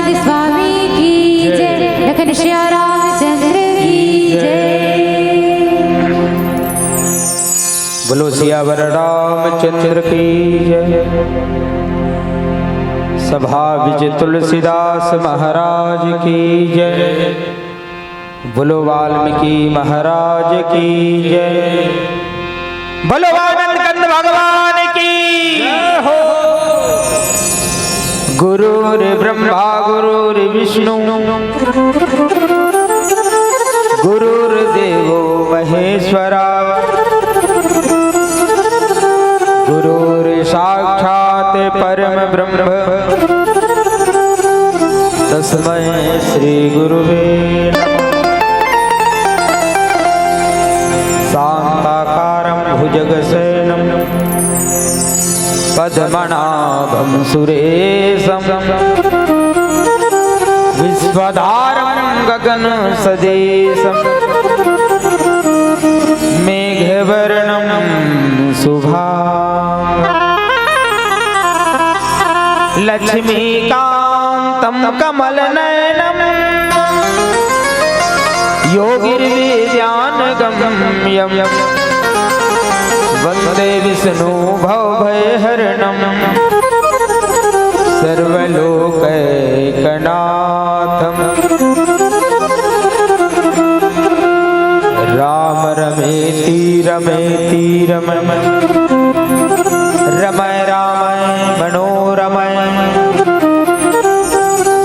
सच्चिदानंद स्वामी की जय। लखन श्याम रामचंद्र की जय। बोलो सियावर रामचंद्र की जय। सभा विजय तुलसीदास महाराज की जय। बोलो वाल्मीकि महाराज की जय। बोलो आनंद कंद भगवान की जय हो। गुरुर्ब्रह्मा गुरुर्विष्णु गुरुर्देवो महेश्वरा गुरुर्साक्षात् परम ब्रह्म तस्मै श्री गुरुवे नमः। शान्ताकारं भुजगशयनं पद्मनाभं सुरेशं विश्वधारं गगनसदृशं मेघवर्णं शुभांगं लक्ष्मीकान्तं कमलनयनं योगिर्विद्यानगम्यं वन्दे विष्णु भवभयहरणं सर्वलोकैकनाथं। राम रमेति रमेति रमय रमय रामय मनोरमय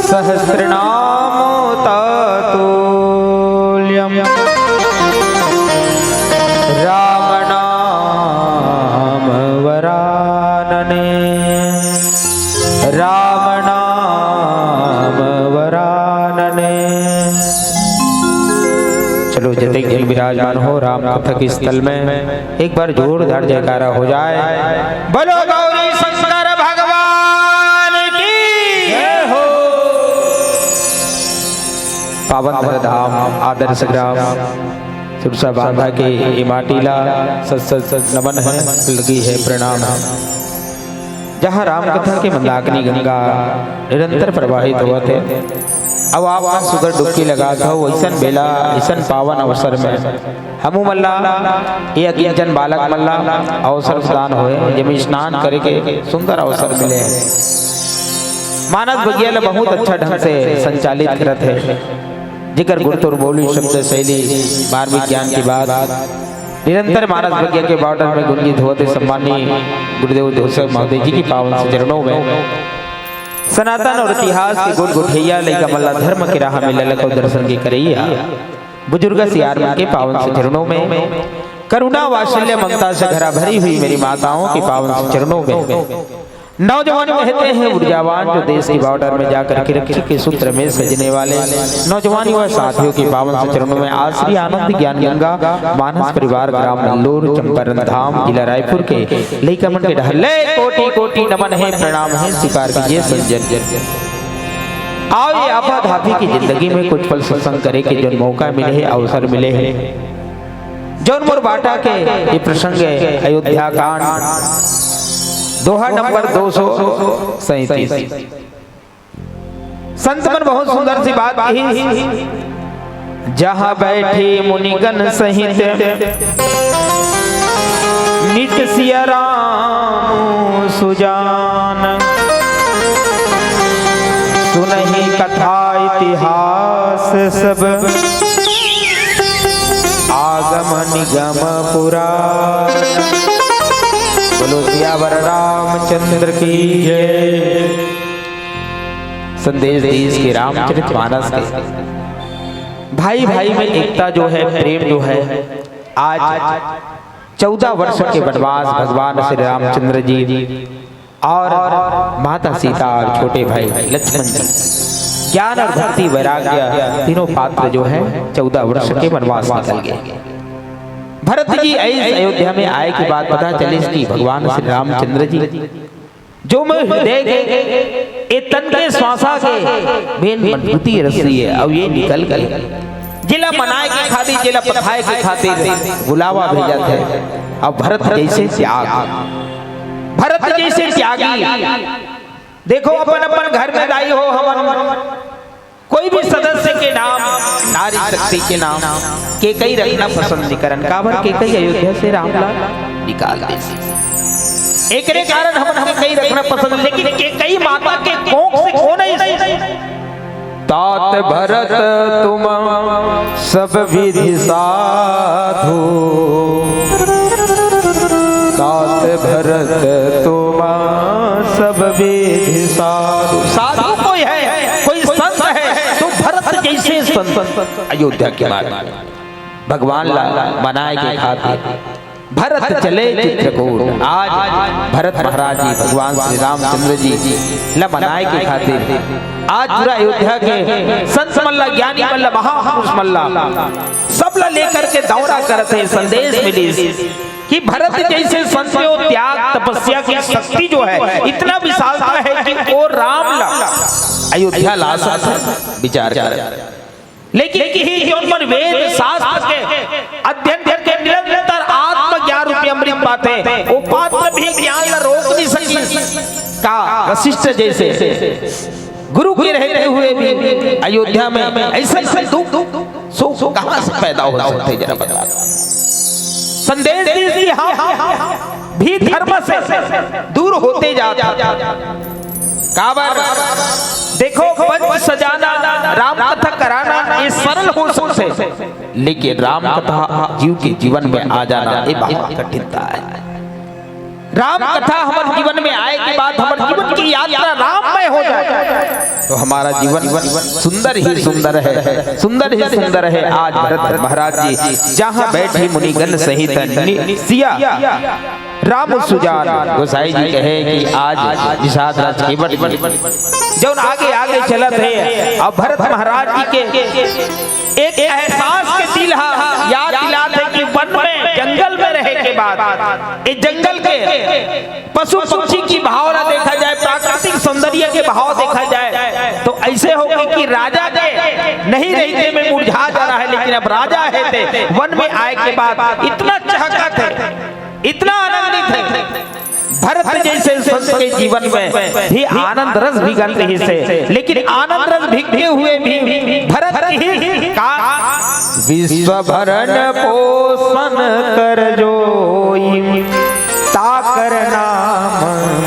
सहस्रनाम तत्तुल्यम्। राम नाम वरानने राम नाम वरानने। चलो जते जन विराजमान हो राम कथा के स्थल में एक बार जोरदार जयकारा हो जाए। बोलो गौरी शंकर भगवान की जय हो। पावन धाम आदर्श ग्राम सुरसा बांधा के ये माटीला सत नमन है, लगी है प्रणाम है, जहाँ राम कथा के मंदाकिनी गंगा निरंतर प्रवाहित हुआ थे। अब आप सुगर डुबकी लगा था वैसन बेला ऐसन पावन अवसर में हमू मल्ला एक जन बालक मल्ला अवसर प्रदान हुए जब स्नान करे के सुंदर अवसर मिले। मानस बगिया बहुत अच्छा ढंग से संचालित करते है। जिक्र गुरुतुर बोली शब्द शैली मार्मिक ज्ञान की बात निरंतर मानस बगिया के बॉर्डर में गुंजित होते सम्मानी गुरुदेव दोषक महोदय जी की पावन चरणों में सनातन और इतिहास की गुड़ गुठैया लैका मल्ला धर्म के राह में ललक दर्शन के करैया बुजुर्ग सियार के पावन चरणों में करुणा वात्सल्य ममता से घरा भरी हुई मेरी माताओं के पावन चरणों में नौजवान कहते हैं ऊर्जावान जो देश की बॉर्डर में जाकर किरक्षी के सूत्र में सजने वाले नौजवान व साथियों के पावन चरणों में आश्री आनंद ज्ञान गंगा मानस परिवार ग्राम नल्लूर चंपारण धाम जिला रायपुर के लईकमन के ढहले कोटि कोटि नमन है प्रणाम है स्वीकार कीजिए संजन। आओ ये आफत हाथी की जिंदगी में कुछ पल सत्संग करे के जो मौका मिले है अवसर मिले है। जौन मोर बाटा के ये प्रसंग अयोध्या कांड दोहा नंबर 237। संत मन बहुत सुंदर सी बात कही। जहां बैठे मुनिगण सहित नित सिया राम सुजान सुनहि कथा इतिहास सब आगम निगम पुराण। बोलो सियावर रामचंद्र की जय। संदेश देश के रामचरितमानस के भाई भाई में एकता जो है प्रेम जो है आज 14 वर्ष के वनवास भगवान श्री रामचंद्र जी और माता सीता और छोटे भाई लक्ष्मण जी ज्ञान और भक्ति वैराग्य तीनों पात्र जो है 14 वर्ष के वनवास निकल गए। भरत जी अयोध्या में आए की बात पता चली कि भगवान श्री रामचंद्र जी जो मैं हृदय के तन के श्वासा के बेन मजबूती रसी है अब ये निकल गए जिला मनाए के खातिर जिला पथाए के खातिर बुलावा भेजा थे। अब भरत जैसे त्यागी देखो अपन अपन घर में दाई हो हम कोई भी सदस्य के नाम नारी शक्ति के नाम के कई रखना पसंद नहीं करन काबर के कई अयोध्या से रामलाल निकाल दे एक रे कारण हम कई रखना पसंद लेकिन के कई माता के कोख से को नहीं तात भरत तुम सब विधि साधु तात भरत तुम सब विधि साधु साधु कोई है कोई संत है तो भरत जैसे संत अयोध्या के मार्ग भगवान ला बनाए के खातिर भरत चले चित्रकूट आज भरत महाराज जी भगवान श्री रामचंद्र जी ला बनाए के खातिर आज पूरा अयोध्या के संत मल्ला ज्ञानी मल्ला महापुरुष मल्ला सब ला लेकर के दौरा करते संदेश मिली कि भरत जैसे संत में त्याग तपस्या की शक्ति जो है इतना विशालता है कि वो राम ला अयोध्या ला सकते विचार कर लेकिन वेद शास्त्र के अध्ययन करके निरंतर आत्मज्ञान रूपी अमृत पाते वो पात्र भी ज्ञान ला रोक नहीं सकी का वशिष्ठ जैसे गुरु के रहते हुए भी अयोध्या में ऐसे दुख सो कहां से पैदा हो सकते जरा बता संदेश दी हम भी धर्म से दूर होते जाते काबर देखो पंच सजाना राम कथा कराना ये सरल हो सकते लेकिन राम कथा जीव के जीवन में आ जाना ये बहुत कठिनता है राम कथा हमारे जीवन में आए के बाद हमारे जीवन की यात्रा राममय हो जाए तो हमारा जीवन सुंदर ही सुंदर है सुंदर ही सुंदर है आज भरत महाराज जी जहाँ बैठे मुनिगण सहित सिया राम सुजान गोसाई जी कहे कि आज निषाद राज केवट जो आगे आगे चलत है अब भरत महाराज जी के एक एहसास के दिल याद दिलाते कि वन में जंगल में रहे के बाद इस जंगल के पशु पक्षी की भावना देखा जाए प्राकृतिक सौंदर्य के भाव देखा जाए तो ऐसे होगी कि राजा के नहीं रहते में मुरझा जा रहा है लेकिन अब राजा है वन में आए के बाद इतना चहकत है इतना आनंदित है भरत जैसे संत के जीवन में भी आनंद रस भिगन रही से लेकिन आनंद रस भिगते हुए भी भरत ही का विश्व भरण पोषण कर जोई ताकर नाम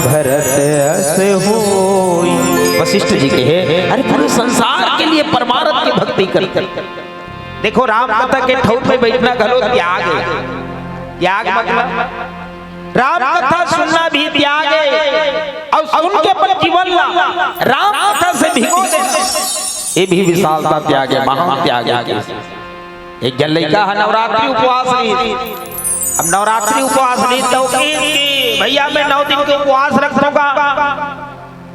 भरत अस होई वशिष्ठ जी कहे अरे पूरे संसार के लिए परमार्थ की भक्ति कर देखो राम कथा के ठौर में बैठना घलो त्याग है त्याग मतलब राम कथा सुनना भी त्याग है और सुन के पर जीवन ला राम कथा से भिगो दे ये भी विशालता त्याग है महान त्याग है एक जन लड़का है नवरात्रि उपवास ली अब नवरात्रि उपवास ली तो भैया मैं 9 दिन के उपवास रखूंगा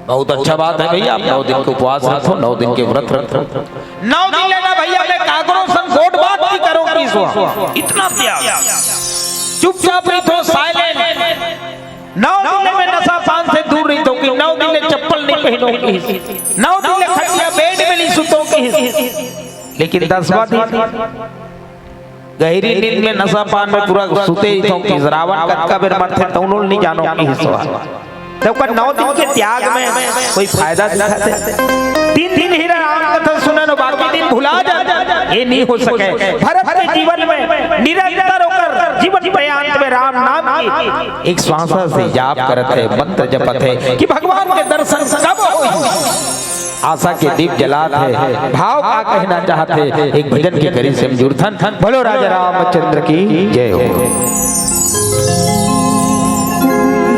बहुत अच्छा बात है भैया आप 9 दिन के उपवास रखो 9 दिन के व्रत रखो 9 दिन लेना भैया मैं कागरो संकोट बात नहीं करूंगी इतना त्याग चुपचाप रही तो साइलेंट 9 दिन में नशा पान से दूर रही तो 9 दिन में चप्पल नहीं पहनोगी 9 दिन में खटिया बेड में नहीं सुतोगी लेकिन 10वां दिन गहरी नींद में नशा पान में पूरा सुते ही तो कि रावण कटका बेर मरते तौनों नहीं जानो की हिस्सा तो का 9 दिन के त्याग में कोई फायदा दिखाते 3 दिन ही राम कथा सुने न बाकी दिन भुला जा ये नहीं हो सके भरत के जीवन में निरंतर होकर जीवन पर्यंत में राम नाम की एक श्वास से जाप करते हैं मंत्र जपत है कि भगवान के दर्शन कब होई आशा के दीप जलाते हैं भाव का कहना चाहते एक भजन के करी से जुड़थन बोलो राजा रामचंद्र की जय हो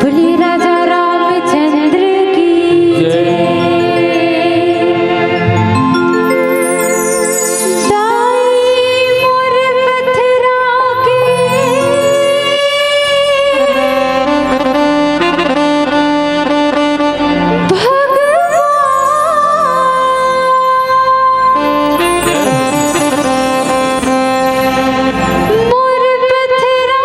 बोलिए राजा रामचंद्र की जय मोर पथरा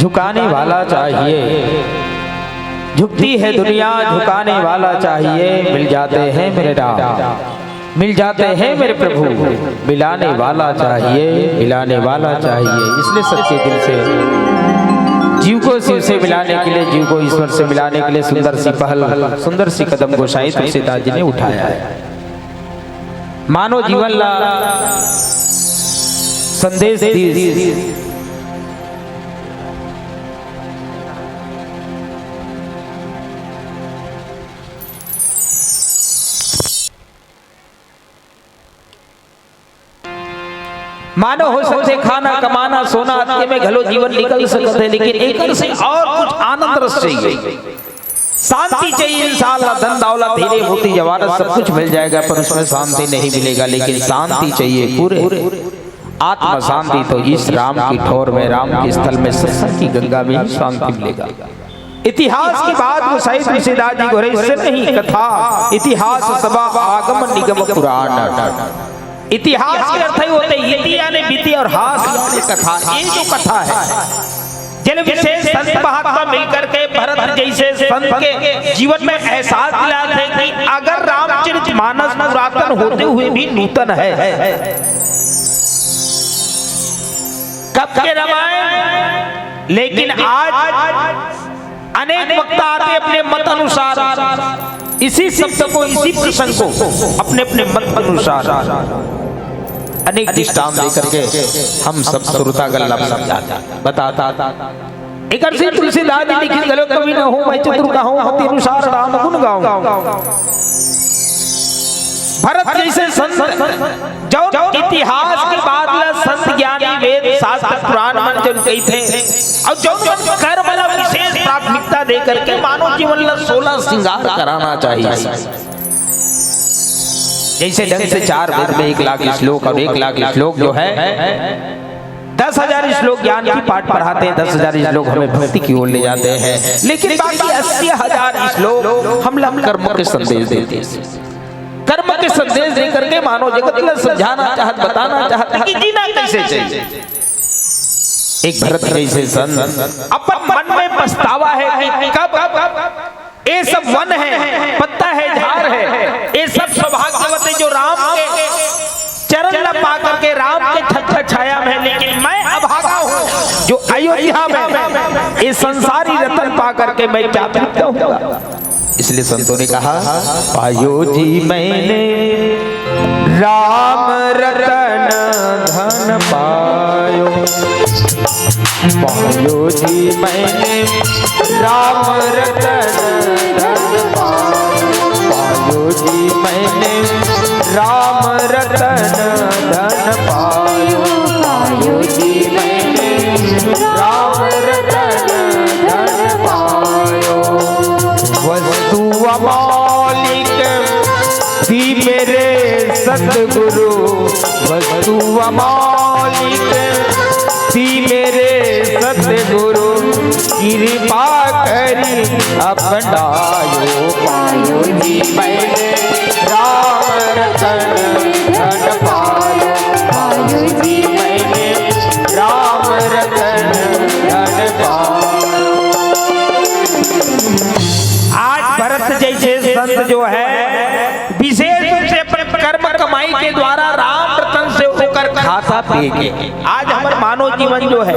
झुकाने वाला चाहिए, झुकती है दुनिया झुकाने वाला चाहिए। मिल जाते हैं मेरे राम, मिल जाते हैं मेरे प्रभु, मिलाने वाला चाहिए, मिलाने वाला चाहिए। इसलिए सच्चे दिल से जीव को शिव से मिलाने के लिए, जीव को ईश्वर से मिलाने के लिए सुंदर सी पहल, सुंदर सी कदम गोसाई तुलसीदास जी ने उठाया है। मानव जीवन ला संदेश दी मानो हो सकते खाना कमाना सोना अत्य में घलो जीवन निकल सकते, लेकिन एक से और कुछ आनंद रस चाहिए, शांति चाहिए। इंसान धन दौलत हीरे मोती जवाहरात सब कुछ मिल जाएगा पर उसमें शांति नहीं मिलेगा, लेकिन शांति चाहिए पूरे आत्मा शांति। तो इस राम की ठोर में, राम के स्थल में, सत्संग की गंगा में शांति मिलेगा। इतिहास की बात गोसाई तुलसीदास जी गोरे से नहीं, कथा इतिहास सभा आगम निगम पुराण। इतिहास के अर्थ ही होते इति यानी बीती और हास यानी कथा। ये जो कथा है, जिन विशेष संत महात्मा मिलकर के भरत जैसे संत के जीवन में एहसास दिलाते हैं कि अगर रामचरित मानस पुरातन होते हुए भी नूतन है, कब के रामायण, लेकिन आज अनेक वक्ता आते अपने मत अनुसार इसी शब्द को, इसी प्रसंग को अपने अपने मत अनुसार अनेक दृष्टांत देकर के हम सब श्रोतागण बताता। एक अर्थ तुलसीदास जी लिखित गलो कवि न हो मैं चतुर कहूं, मति अनुसार राम गुण गाऊं। भरत जैसे संत जो इतिहास के बाद संत ज्ञानी वेद शास्त्र पुराण मंजन कही थे, और जो कर्म वाला विशेष प्राथमिकता देकर के मानव जीवन ला 16 श्रृंगार कराना चाहिए। जैसे ढंग से 4 वेद में 1 लाख श्लोक और 1 लाख श्लोक जो है 10,000 श्लोक ज्ञान की पाठ पढ़ाते हैं, 10,000 श्लोक हमें भक्ति की ओर ले जाते हैं, लेकिन बाकी 80,000 श्लोक हम कर्म के संदेश देते हैं। कर्म के संदेश दे करके मानव जगत को समझाना चाहत, बताना चाहता है कि जीना कैसे चाहिए। एक भरत जैसे संत अपन मन में पछतावा है कि कब ये सब वन है, पत्ता है, झाड़ है, ये सब सौभाग्यवत है जो राम के चरण न पा करके राम के छत्र छाया में, लेकिन मैं अभागा हूँ जो अयोध्या में ये संसारी रतन पा करके मैं क्या तृप्त हूँ। इसलिए संतों ने कहा पायो जी मैंने राम रतन धन पायो, पायो जी मैंने राम रतन धन पायो, पायो जी मैंने राम रतन धन पायो, पायो जी मैंने राम रतन धन पायो। वस्तु अमौलिक दी मेरे सतगुरु, वस्तु अमौलिक दी मेरे सतगुरु, कृपा करी अपनायो, पायो जी मैंने राम रतन धन पायो, पायो जी मैंने राम रतन धन पायो। आज भरत जैसे संत जो है विशेष रूप से अपने कर्म कमाई के द्वारा राम रतन से होकर खाता पिएंगे। आज हमारे मानव जीवन जो है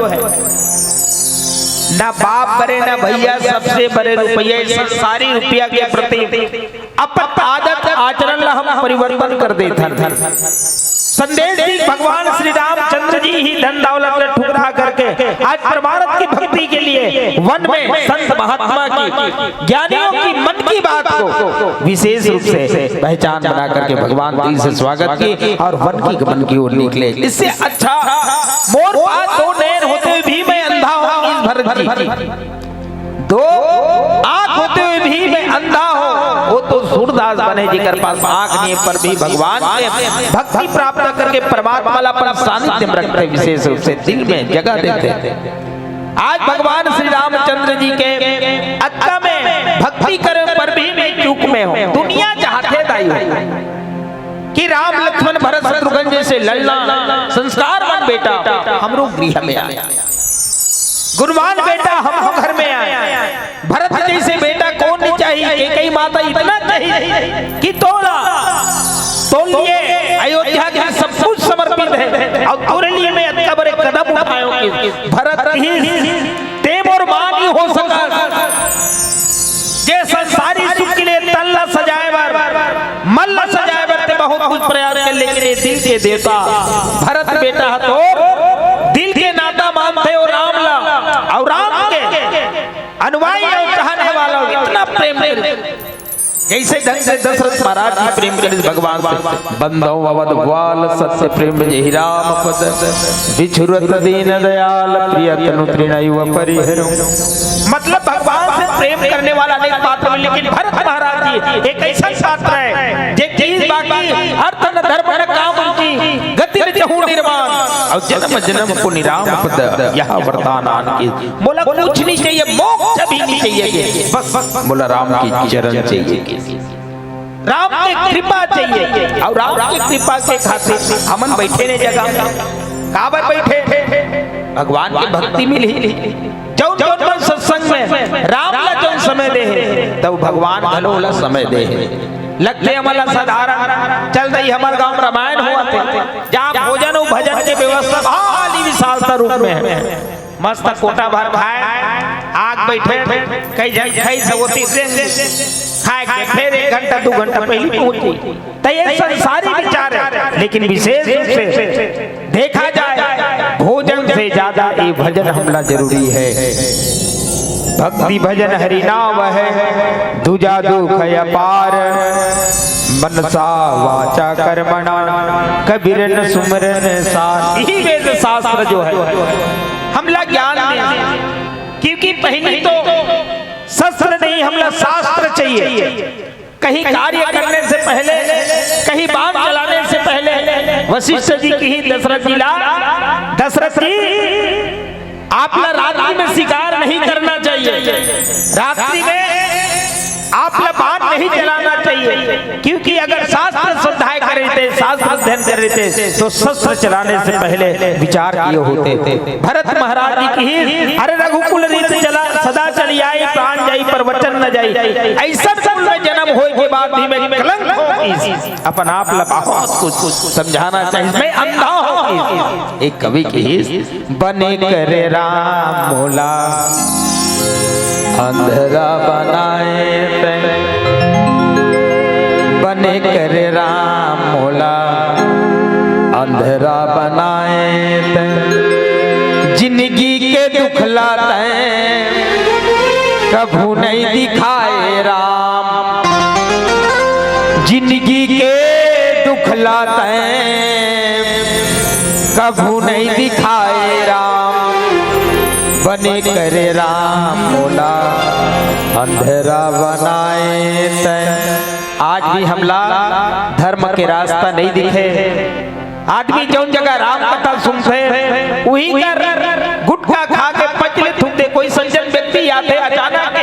ना बाप बड़े ना भैया, सबसे बड़े रुपये, सारी रुपया के प्रति अपन आदत आचरण ला हम परिवर्तन कर देते। संदेश दी भगवान श्री रामचंद्र जी ही धन दौलत ठुकरा करके आज परमार्थ की भक्ति के लिए वन में संत महात्मा की ज्ञानियों की मन की बात को विशेष रूप से पहचान बना करके भगवान दिल से स्वागत की और वन की गमन की ओर निकले। इससे अच्छा मोर पास दो नैन होते हुए भी मैं अंधा हूं इस भरत जी, दो आंख होते हुए भी मैं अंधा हूं, वो तो सूरदास बने जिकर पास आंख नहीं पर भी भगवान से भक्ति प्राप्त करके परमात्मा पर सानिध्य रखते विशेष रूप से दिल में जगह देते। आज भगवान श्री रामचंद्र जी के अत्ता में भक्ति करे पर भी मैं चूक में हूं। दुनिया चाहते दाई कि राम लक्ष्मण भरत शत्रुघ्न जैसे लड़ना संस्कारवान बेटा हमरो गृह में आया, गुणवान बेटा हमको घर में आया, भरत जैसे बेटा कौन नहीं चाहिए। कई माता इतना चाहिए कि तोड़ा तोड़ लिए अयोध्या के सब कुछ समर्पित है और तोरे लिए मैं इतना बड़े कदम उठाऊं कि भरत ही टेम और मान ही हो सका। जे संसारी सुख के लिए तल्ला सजाए बार मल्ला सजाए बार ते बहुत कुछ प्रयास कर लेकिन ये दिल के देता भरत बेटा तो दिल के नाता मानते और राम ला और राम के अनुयायी और चाहने वाला इतना प्रेम जैसे ढंग से दशरथ महाराज की प्रेम करे भगवान से बंधो अवध वाल सत्य प्रेम जहि राम पद विछुरत दीन दयाल प्रिय तनु तृणैव परिहरो। मतलब भगवान से प्रेम करने वाला अनेक पात्र है, लेकिन भरत महाराज जी एक ऐसा पात्र है जे चीज बाकी अर्थ न धर्म न काम की गति में जहू निर्माण और जन्म जन्म को निराम पद यह वरदान आन की। बोला कुछ नहीं चाहिए, मोक्ष भी नहीं चाहिए, बस बोला राम की चरण चाहिए, राम की कृपा चाहिए। और राम की कृपा के खातिर हमन बैठे ने जगह काबर बैठे भगवान की भक्ति मिली जौन जौन सत्संग में राम ला जौन समय दे तब भगवान भलो ला समय दे लगते हमारा साधारण चल रही हमारे गांव रामायण हुआ थे जहाँ भोजन और भजन की व्यवस्था भारी विशालता रूप में है। मस्त कोटा भर खाए आग बैठे कई जन खाई सवती खाए के फिर 1 घंटा 2 घंटा पहले पहुंची तो ये संसारी विचार है। लेकिन विशेष रूप से देखा जाए भोजन से ज्यादा ये भजन हमला जरूरी है। भक्ति भजन हरि नाम है दूजा दुख अपार मनसा वाचा कर्मणा कबीर न सुमरन सार। यही वेद शास्त्र जो है हमला ज्ञान नहीं, क्योंकि पहले तो शस्त्र नहीं हमला शास्त्र चाहिए। कहीं कार्य करने से पहले कहीं बाण चलाने से पहले वशिष्ठ जी की ही दशरथ जी आपला रात्रि में शिकार नहीं करना चाहिए, रात्रि में आपला बाण नहीं चलाना चाहिए, क्योंकि अगर शास्त्र श्रद्धाएं कर रहे थे शास्त्र अध्ययन कर रहे थे तो शस्त्र चलाने से पहले विचार किए होते थे। भरत महाराज जी की ही अरे रघुकुल रीत चला सदा चली आई प्राण जाई पर वचन न जाई, ऐसा कुल में जन्म होए के बाद भी मैं कलंक अपन आप बहुत कुछ समझाना चाहिए। मैं अंधा हूं। एक कवि की बने करे राम मोला अंधरा बनाए बने करे राम मोला अंधरा बनाए जिंदगी के दुख लाते कभू नहीं दिखाए राम, जिंदगी के दुख लाते कभू नहीं दिखाए राम बने करे राम मोला अंधेरा बनाए तैं। आज भी हमला धर्म के रास्ता नहीं दिखे। आदमी जौन जगह राम कथा सुनते वही कर गुटखा खा के पचले थूकते, कोई सज्जन व्यक्ति आते अचानक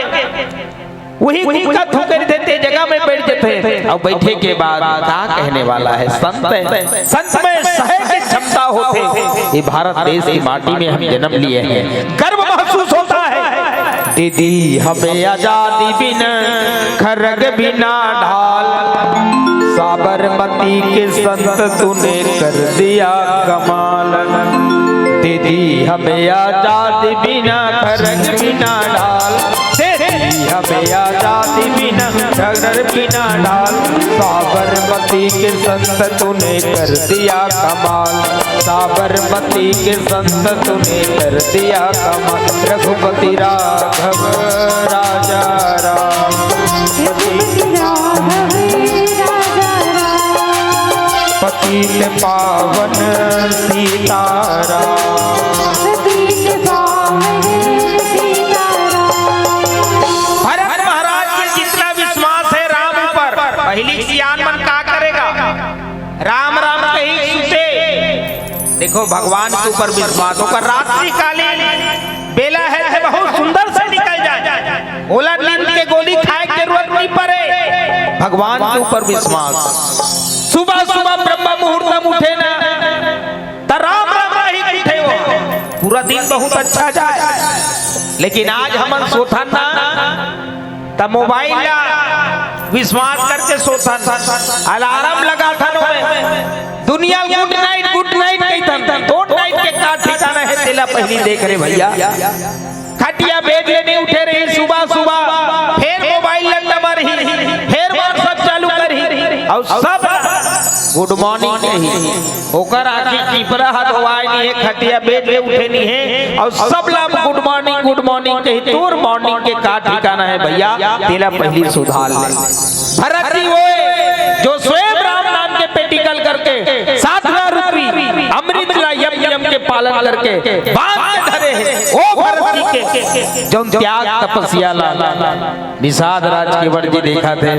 वही का थूकर देते जगह में बैठ जाते और बैठे के बाद क्या कहने वाला है संत में सहे की क्षमता होते। ये भारत देश की माटी में हम जन्म लिए हैं, गर्व महसूस होता है। दीदी हमें आजादी बिना खरग बिना ढाल साबरमती के संत तूने कर दिया कमाल। दीदी हमें आजादी बिना खरग बिना ढाल हमें आजादी बिना डगर बिना डाल। साबरमती के संत तूने कर दिया कमाल, साबरमती के संत तूने कर दिया कमाल। रघुपति राघव राजा राम, रघुपति राघव राजा राम, पतित पावन सीताराम। पतित पावन सीताराम। भरत महाराज के जितना विश्वास है राम पर, पहली सियान मन का करेगा, राम राम कहीं सुते। देखो भगवान के ऊपर विश्वास होकर रात्रि कालीन बेला है तो बहुत सुंदर से निकल जाए, बोला नींद के गोली खाए की जरूरत नहीं पड़े, भगवान के ऊपर विश्वास। सुबह सुबह ब्रह्म मुहूर्त में उठे ना तो राम राम ही उठे हो, पूरा दिन बहुत अच्छा जाए। लेकिन आज हम सोथन ना तब मोबाइल ला विश्वास करके सोथन, अलार्म लगा था दुनिया गुड नाइट कही थन, गुड नाइट के का ठिकाना है तेला पहली देख रहे भैया। खटिया बेड ले नहीं उठे रही, सुबह सुबह फिर मोबाइल लंडा मारी, फिर व्हाट्सएप चालू करी और सब गुड मॉर्निंग नहीं होकर आखिर कीपरा हाथ हवाई नहीं है, खटिया बेड ले उठे नहीं है और सब लोग गुड मॉर्निंग कही। तोर मॉर्निंग के का ठिकाना है भैया, तेला पहली सुधार ले। भरत जी वो जो स्वयं राम नाम के पेटिकल करके 7,000 रुपये अमृत ला यम के पालन करके बांध के धरे हैं, ओ भरत जी के जो त्याग तपस्या ला निषाद राज के वर्जी देखा थे,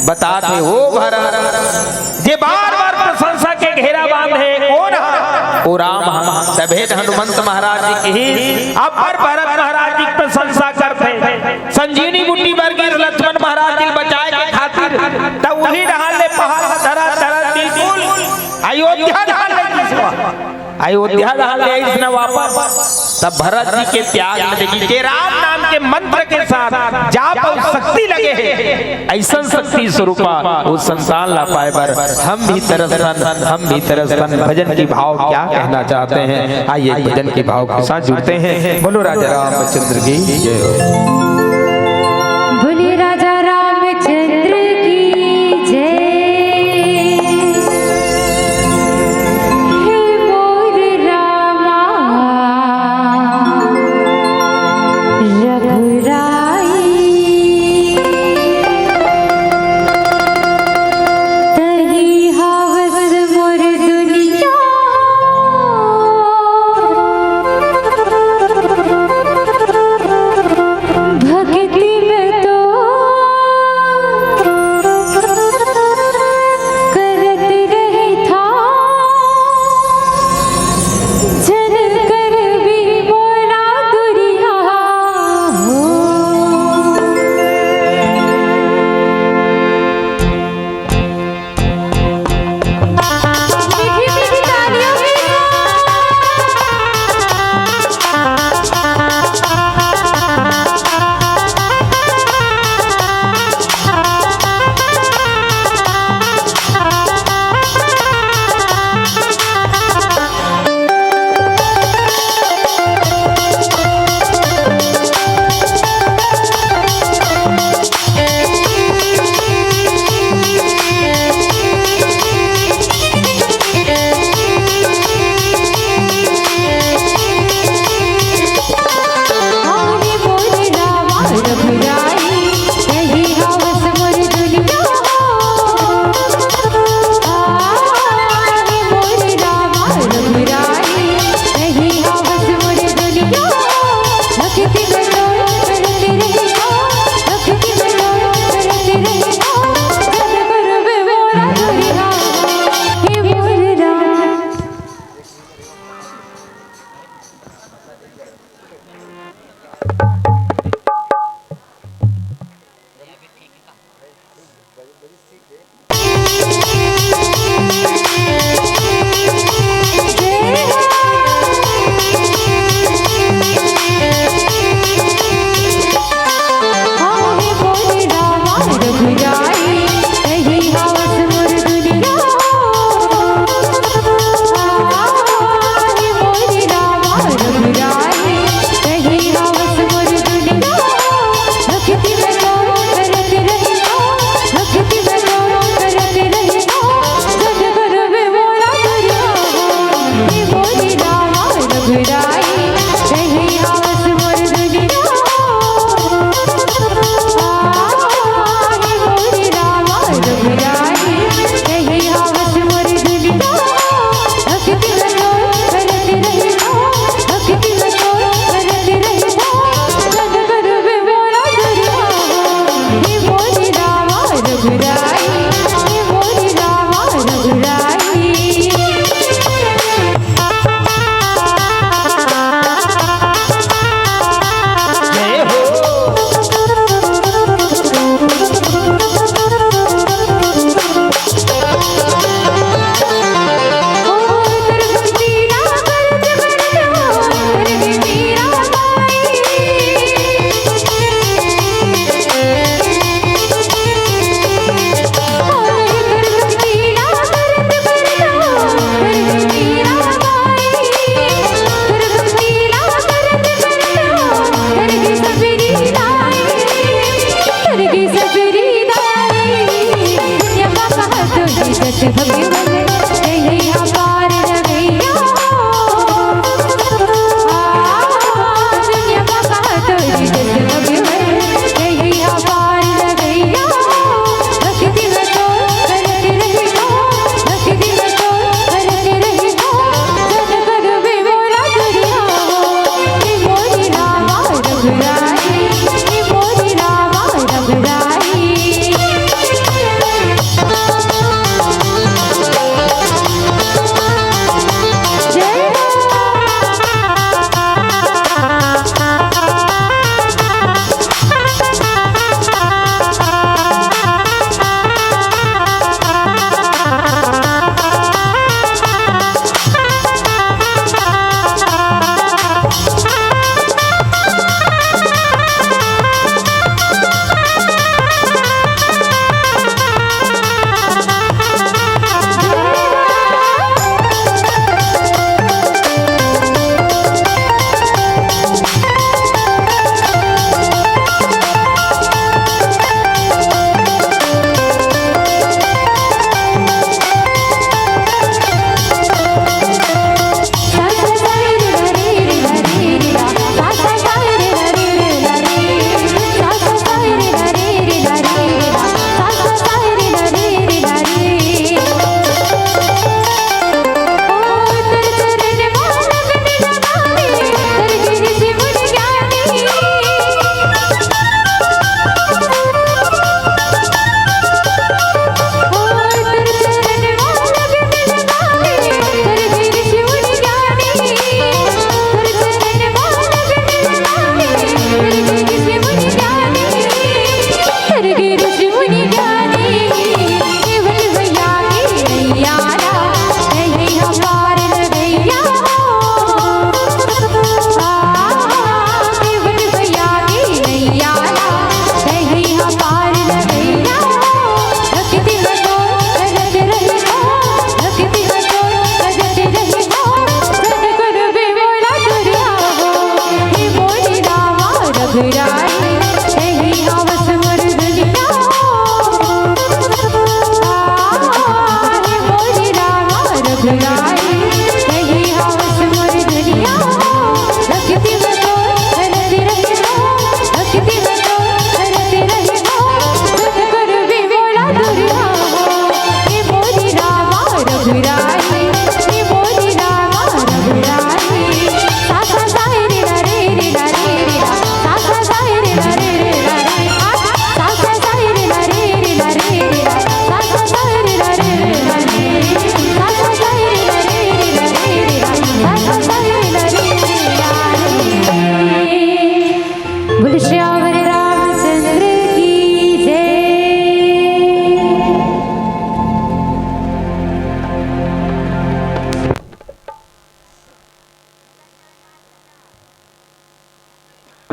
बताते हो भरत जे बार बार प्रशंसा के घेरा बांधे कौन ओ राम हम तभेट हनुमंत महाराज जी की अपर भरत महाराज जी प्रशंसा करते। संजीवनी बूटी वर्गीय लक्ष्मण महाराज जी बचाए के खातिर तब वही डाल ले पहाड़ धरा धरा बिल्कुल अयोध्या डाल ले, अयोध्या डाल ले इसने वापस। तब भरत जी के त्याग में देखी के राम नाम के मंत्र के साथ जाप और शक्ति लगे है, ऐसा शक्ति स्वरूपा वो संतान ला पाए बर हम भी तरसन भजन की भाव क्या कहना चाहते हैं, आइए भजन के भाव के साथ जुड़ते हैं। बोलो राजा रामचंद्र की जय हो। बोले राजा रामचंद्र की जय। हे मोर रामा रघुराई, तही हवस मोर दुनिया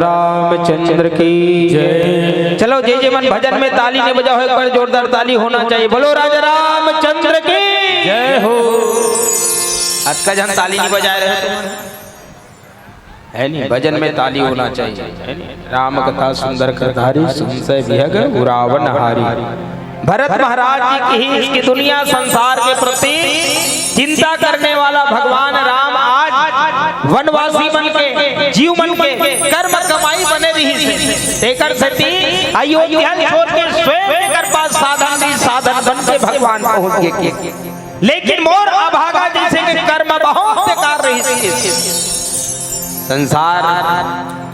रामचंद्र की जय। चलो जय जय मन भजन में ताली नहीं बजा हो, एक बार जोरदार ताली होना चाहिए। बोलो राजा रामचंद्र की जय हो। आज का जन ताली नहीं बजाए रहे है नहीं, भजन में ताली होना चाहिए। राम कथा सुंदर करधारी संशय विहग रावण हारी। भरत महाराज जी की ही इसकी दुनिया संसार के प्रति चिंता करने वाला भगवान राम आज वनवासी बन के जीव मन के कर्म कमाई बने रही से देकर सती अयोध्या छोड़ के स्वयं कर पास साधन दी साधन बन के भगवान पहुंच गए। लेकिन मोर अभागा जैसे के कर्म बहुत बेकार रही थी। संसार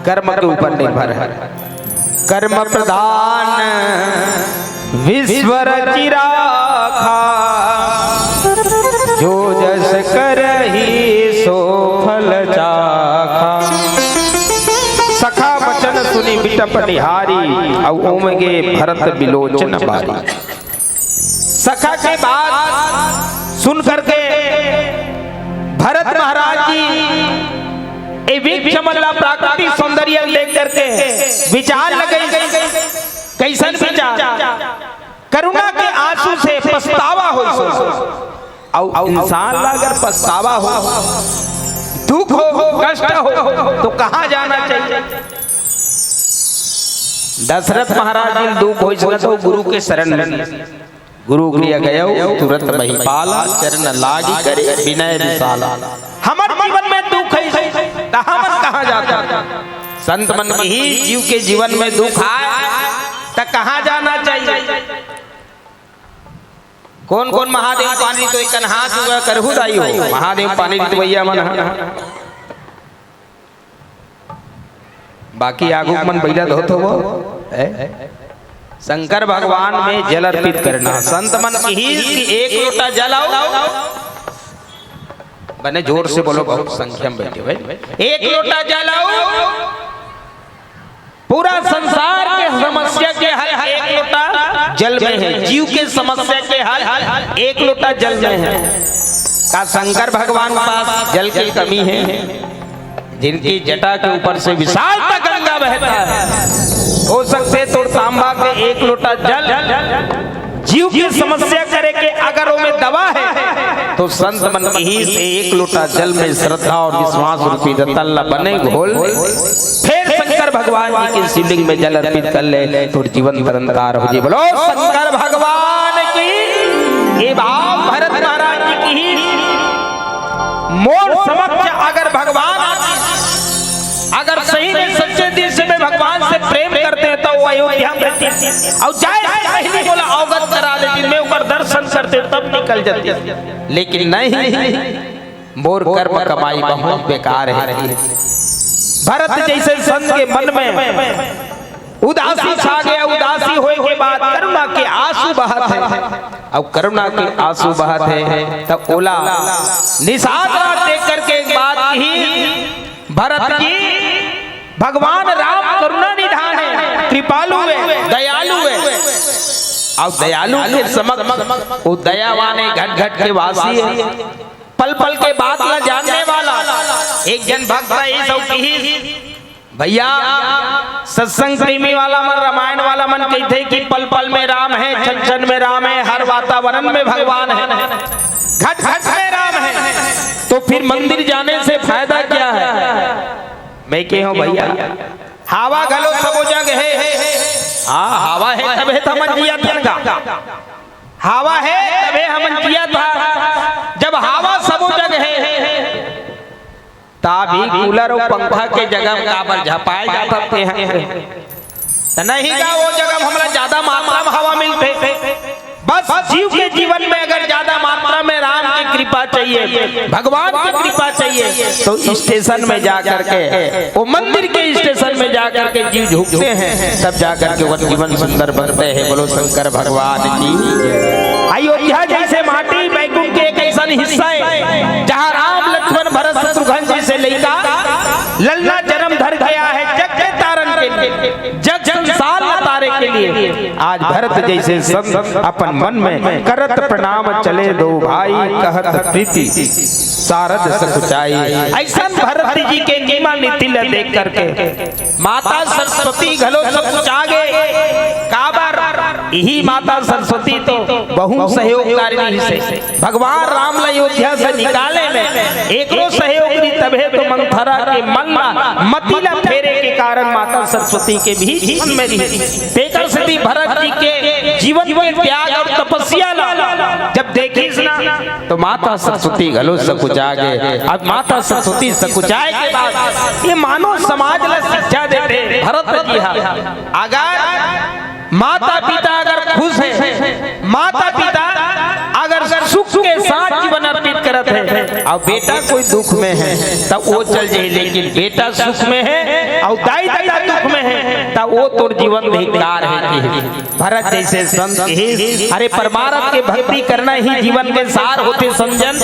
कर्म के ऊपर निर्भर है। कर्म प्रधान विश्व रचिराखा, जो जस करहि सो फल चाखा। सखा वचन सुनी बिटप निहारी, और ओमगे भरत बिलोचन बारी। सखा के बाद सुन करके भरत महाराज जी प्राकृतिक सौंदर्य देख करके विचार लगे। कैसन विचार? करुणा के आंसू से पछतावा हो। और इंसान अगर पछतावा हो, दुख हो, कष्ट हो, तो कहाँ जाना चाहिए? दशरथ महाराज जी दुख हो तो गुरु के शरण में गुरु गृह गयो तुरंत महिपाला, चरण लागी करे विनय विशाला। हमारे जीवन में दुख है तो हम कहाँ जाता? संत मन ही जीव के जीवन में दुख आए तो कहाँ जाना चाहिए? कौन कौन महादेव पानी तो एक हाथ हुआ करहु दाई हो। महादेव पानी तो भैया मन बाकी आगू मन बैला धोत हो। शंकर भगवान में जल अर्पित करना। संत मन की एक लोटा जल आओ, बने जोर से बोलो, बहुत संख्या में बैठे भाई। एक लोटा जल आओ, पूरा संसार के समस्या के हल एक लोटा जल में है। जीव के समस्या के हल एक लोटा जल में है। का शंकर भगवान के पास जल की कमी है? जिनकी जटा के ऊपर से विशाल गंगा बहता है, हो सकते तो तांबा के एक लोटा जल जीव की समस्या करे के अगर वो में दवा है, तो संत मन ही से एक लोटा जल में श्रद्धा और विश्वास रूपी रतन बने घोल। फिर शंकर भगवान जी की शिवलिंग में जल अर्पित कर ले तो जीवन निरंतर हो जी। बोलो शंकर भगवान की। ये भाव भरत महाराज जी की ही मोर समक्ष अगर भगवान अगर सही में सच्चे दिल से में भगवान से प्रेम करते हैं तो वो अयोध्या में रहते और जाए पहले बोला अवगत करा देती, मैं ऊपर दर्शन करते तब निकल जाती। लेकिन नहीं, मोर कर्म कमाई बहुत बेकार है। भरत जैसे संत के मन में उदासी छा गया। उदासी होए के बाद करुणा के आंसू बहत है, और करुणा के आंसू बहत है तब ओला निषाद देख करके एक बात ही, भरत जी भगवान राम करुणा निधान है, कृपालु है, दयालु है। और दयालु के समक्ष वो दयावान है, घट घट के वासी है, पल पल के बात ला जानने वाला। एक जन भक्त भैया सत्संग प्रेमी वाला मन, रामायण वाला मन कहते कि पल पल में राम है, क्षण क्षण में राम है, हर वातावरण में भगवान है, घट घट में राम है। तो फिर मंदिर जाने से फायदा क्या है? मैं कहूं भैया, हवा गलो सबो जग है। हाँ हवा है तबे तो हमन जिया था, हवा है तबे हमन जिया था। जब हवा सबो जग है तभी कूलर और पंखा के जगह काबर झपाए जा सकते हैं, तो नहीं का वो जगह हमरा ज्यादा मात्रा में हवा मिलते। बस जीव के जीवन में अगर ज्यादा मात्रा में राम की कृपा चाहिए, भगवान की कृपा चाहिए, तो स्टेशन में जाकर के, वो मंदिर के स्टेशन में जाकर के जीव झुकते हैं, तब जाकर के वो जीवन सुंदर बनते हैं। बोलो शंकर भगवान की। अयोध्या जैसे माटी बैकुंठ के एक ऐसा हिस्सा है जहाँ राम लक्ष्मण भरत शत्रुघ्न जी से लेकर लल्ला जन्म धर गया है जग के तारण के लिए, जग संसार तारे के लिए। आज भरत जैसे संत अपन मन में करत प्रणाम चले दो भाई कहत प्रीति, सारद सकुचाई। ऐसा भरत जी के नीमा नीति देख करके माता सरस्वती घलो सकुचागे। काबर यही माता सरस्वती तो बहु सहयोगकारिणी से भगवान राम अयोध्या से निकाले में एकरो सहयोग तबे तो मंथरा के मन मतीला फेरे के कारण माता सरस्वती के भी जीवन में तेकर से भरत जी के जीवन में त्याग और तपस्या जब देखी तो माता सरस्वती घलो सकुचागे। अब माता सरस्वती सकुचाए के बाद ये मानव समाज ला शिक्षा देते भरत जी अगर माता पिता अगर खुश है, माता पिता अगर सुख के साथ जीवन अर्पित करत है और बेटा कोई दुख में है तब वो चल जाए, लेकिन बेटा सुख में है और दाई दादा दुख में है तब वो तो जीवन धिक्कार है। भरत जैसे संत ही अरे परमार्थ के भक्ति करना ही जीवन के सार होते, समझन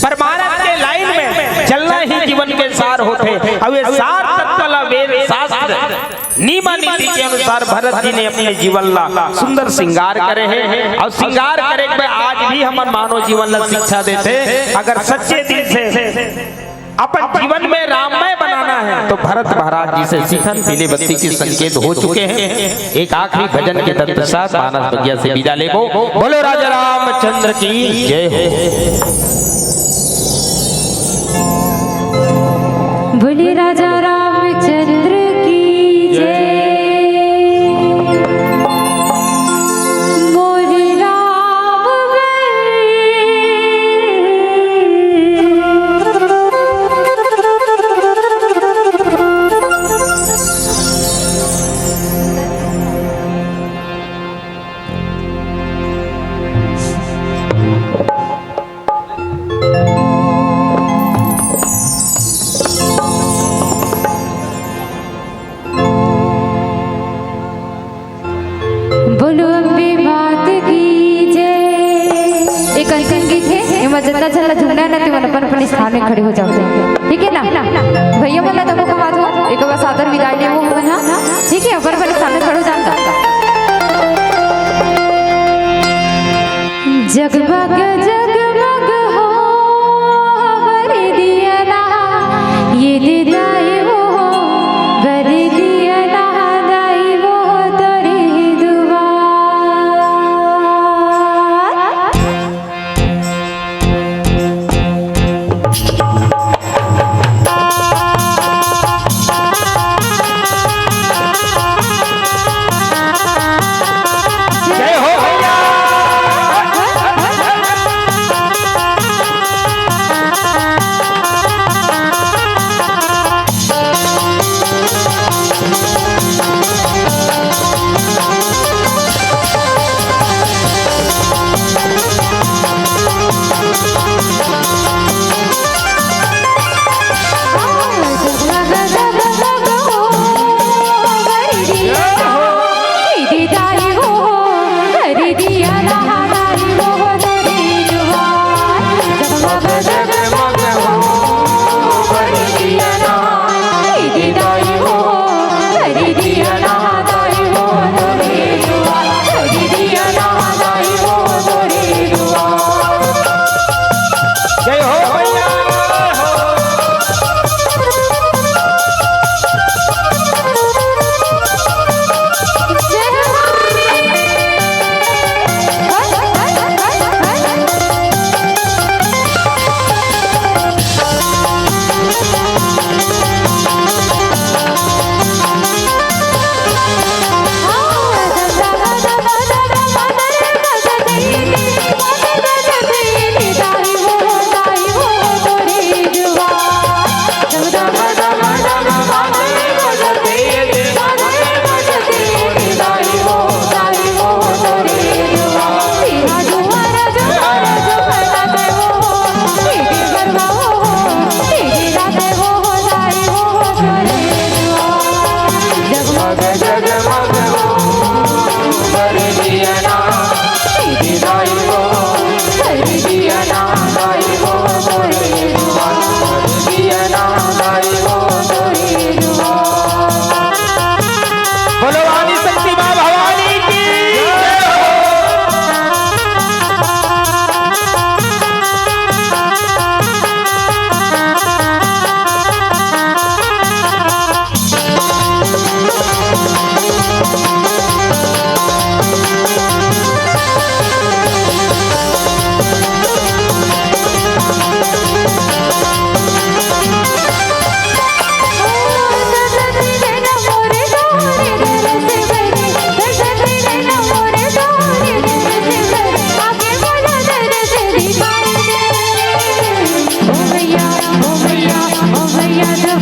परमार्थ के लाइन में चलना ही जीवन के सार होते। अब ये सार तत्व वाला वेद शास्त्र नियम नीति के अनुसार भरत जी ने अपने जीवन ला सुंदर श्रृंगार करे हैं और श्रृंगार करे के आज भी हमारे मानव जीवन ला शिक्षा देते। अगर सच्चे दिल से अपन जीवन में राममय बनाना है तो भरत महाराज जी से सीखन पीले बत्ती के संकेत हो चुके हैं। एक आखिरी भजन के तत्पश्चात मानस भैया से विदा ले बोलो राजा रामचंद्र की जय हो। बोले राजा रामचंद्र की जय। जितना चला झुमना है ना तो अपन अपने स्थान में खड़े हो जाते हैं, ठीक है ना भैया बोला तो वो कहा दो एक बार सादर विदाई ले वो ना, ठीक है अपन अपने स्थान में खड़े हो जाता। जगमग जगमग हो बर दिया ना ये दिदाई हो बर दिया ना दाई वो तेरी दुआ।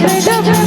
डुब डुब